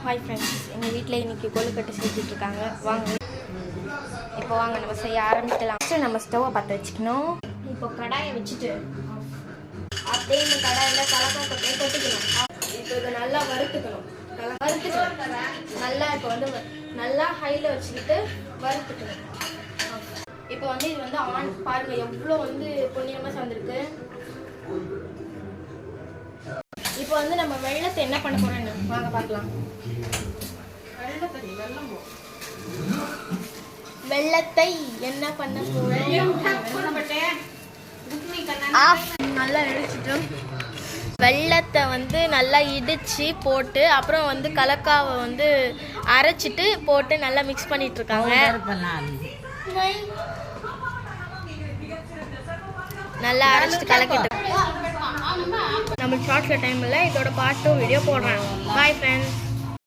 Hi friends, எங்கள் வீட்டில் இன்றைக்கி கொழுக்கட்டை செஞ்சிட்ருக்காங்க. வாங்க இப்போ வாங்க நம்ம செய்ய ஆரம்பிக்கலாம். ஃபஸ்ட்டு நம்ம ஸ்டவ்வை பற்ற வச்சுக்கணும். இப்போ கடாயை வச்சுட்டு அப்படியே இந்த கடாயில் கலக்காக்கொட்டையை கொட்டிக்கணும். இப்போ இதை நல்லா வறுத்துக்கணும். நல்லா இப்போ வந்து நல்லா ஹையில் வச்சுக்கிட்டு வறுத்துக்கணும். இப்போ வந்து இது வந்து ஆன் பாருங்கள் எவ்வளோ வந்து பொன்னிறமாக வந்திருக்கு. இப்போ வந்து நம்ம வெள்ளத்தை என்ன பண்ண போறோம்னு வாங்க பார்க்கலாம். வெள்ளத்தை என்ன பண்ண போறோம்? நல்லா இடிச்சிட்டோம். வெள்ளத்தை வந்து நல்லா இடிச்சு போட்டு அப்புறம் வந்து கலக்காவை வந்து அரைச்சிட்டு போட்டு நல்லா மிக்ஸ் பண்ணிட்டு இருக்காங்க. நல்லா அரைச்சிட்டு கலக்கிட்டு நம்ம ஷார்ட்ல டைம்ல இதோட பார்ட் 2 வீடியோ போடுறேன். Bye friends.